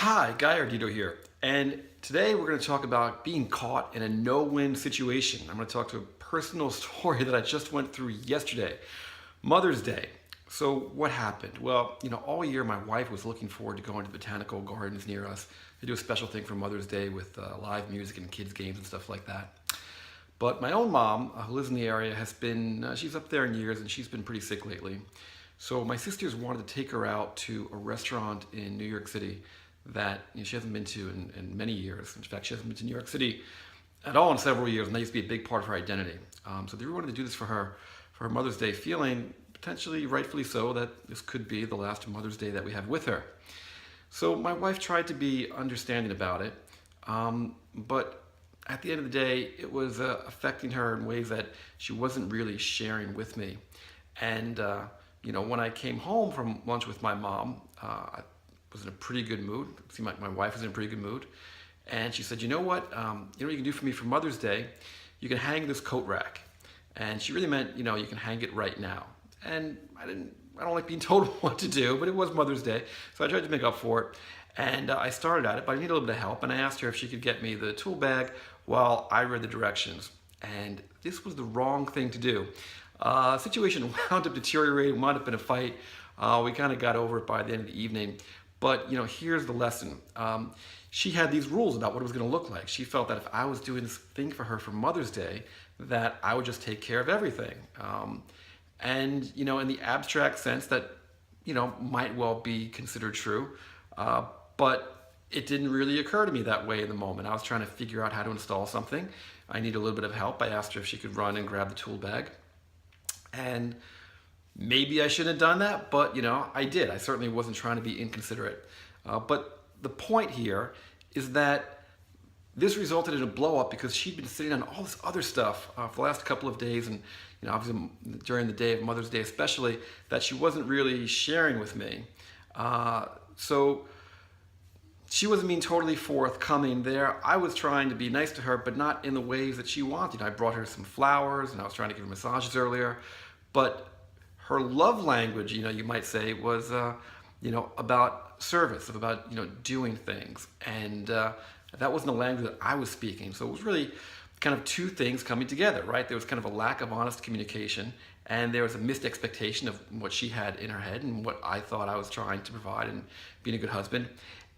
Hi, Guy Ardito here, and today we're going to talk about being caught in a no-win situation. I'm going to talk to a personal story that I just went through yesterday, Mother's Day. So what happened? Well, all year my wife was looking forward to going to the botanical gardens near us. They do a special thing for Mother's Day with live music and kids games and stuff like that. But my own mom, who lives in the area, has been, she's up there in years and she's been pretty sick lately. So my sisters wanted to take her out to a restaurant in New York City that she hasn't been to in many years. In fact, she hasn't been to New York City at all in several years, and that used to be a big part of her identity. So they wanted to do this for her Mother's Day, feeling potentially rightfully so that this could be the last Mother's Day that we have with her. So my wife tried to be understanding about it, but at the end of the day, it was affecting her in ways that she wasn't really sharing with me. And when I came home from lunch with my mom, I was in a pretty good mood. It seemed like my wife was in a pretty good mood. And she said, you know what you can do for me for Mother's Day? You can hang this coat rack. And she really meant, you can hang it right now. And I don't like being told what to do, but it was Mother's Day. So I tried to make up for it. And I started at it, but I needed a little bit of help. And I asked her if she could get me the tool bag while I read the directions. And this was the wrong thing to do. Situation wound up deteriorating, wound up in a fight. We kind of got over it by the end of the evening. But here's the lesson. She had these rules about what it was going to look like. She felt that if I was doing this thing for her for Mother's Day, that I would just take care of everything. And in the abstract sense, that might well be considered true, but it didn't really occur to me that way in the moment. I was trying to figure out how to install something. I needed a little bit of help. I asked her if she could run and grab the tool bag, and maybe I shouldn't have done that, but I did. I certainly wasn't trying to be inconsiderate. But the point here is that this resulted in a blow up because she'd been sitting on all this other stuff for the last couple of days, and obviously during the day of Mother's Day especially, that she wasn't really sharing with me. So she wasn't being totally forthcoming there. I was trying to be nice to her, but not in the ways that she wanted. I brought her some flowers, and I was trying to give her massages earlier, but her love language, you might say, was, about service, about doing things. And that wasn't the language that I was speaking. So it was really kind of two things coming together, right? There was kind of a lack of honest communication, and there was a missed expectation of what she had in her head and what I thought I was trying to provide and being a good husband.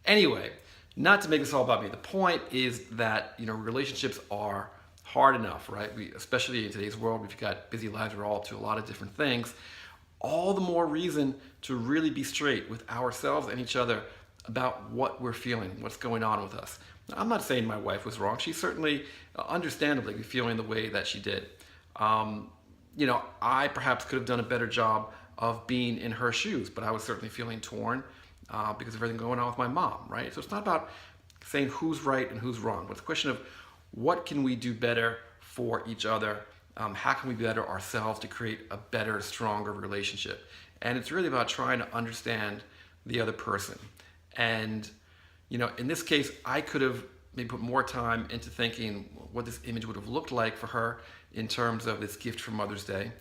Anyway, not to make this all about me. The point is that, relationships are hard enough, right? Especially in today's world, we've got busy lives, we're all up to a lot of different things. All the more reason to really be straight with ourselves and each other about what we're feeling, what's going on with us. Now, I'm not saying my wife was wrong. She certainly, understandably, feeling the way that she did. I perhaps could have done a better job of being in her shoes, but I was certainly feeling torn because of everything going on with my mom, right? So it's not about saying who's right and who's wrong, but it's a question of what can we do better for each other. How can we better ourselves to create a better, stronger relationship? And it's really about trying to understand the other person. And, in this case, I could have maybe put more time into thinking what this image would have looked like for her in terms of this gift for Mother's Day.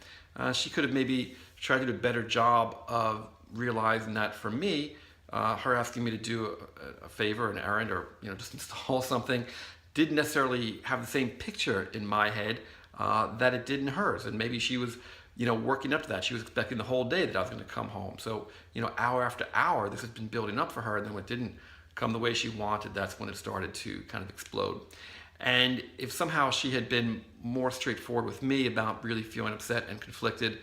She could have maybe tried to do a better job of realizing that for me, her asking me to do a favor, an errand, or, just install something, didn't necessarily have the same picture in my head that it did in hers. And maybe she was, working up to that. She was expecting the whole day that I was going to come home. So, hour after hour, this has been building up for her. And then when it didn't come the way she wanted, that's when it started to kind of explode. And if somehow she had been more straightforward with me about really feeling upset and conflicted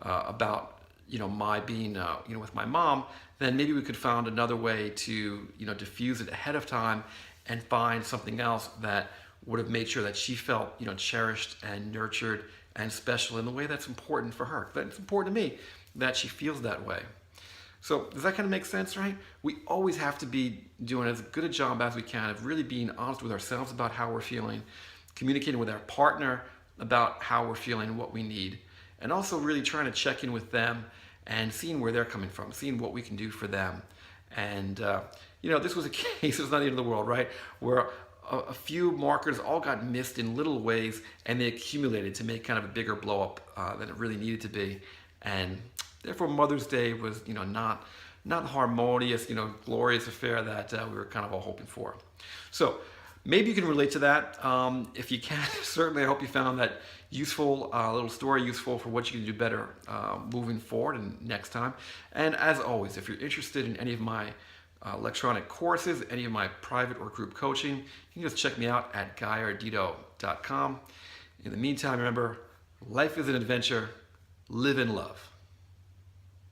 about, my being, with my mom, then maybe we could find another way to, diffuse it ahead of time and find something else that would have made sure that she felt, cherished and nurtured and special in the way that's important for her. But it's important to me that she feels that way. So does that kind of make sense, right? We always have to be doing as good a job as we can of really being honest with ourselves about how we're feeling, communicating with our partner about how we're feeling and what we need, and also really trying to check in with them and seeing where they're coming from, seeing what we can do for them. And, this was a case, it's not the end of the world, right? Where a few markers all got missed in little ways, and they accumulated to make kind of a bigger blow up than it really needed to be. And therefore Mother's Day was, not not harmonious, glorious affair that we were kind of all hoping for. So maybe you can relate to that. If you can, certainly I hope you found that useful, little story useful for what you can do better moving forward and next time. And as always, if you're interested in any of my electronic courses, any of my private or group coaching, you can just check me out at guyardito.com. In the meantime, remember, life is an adventure. Live in love.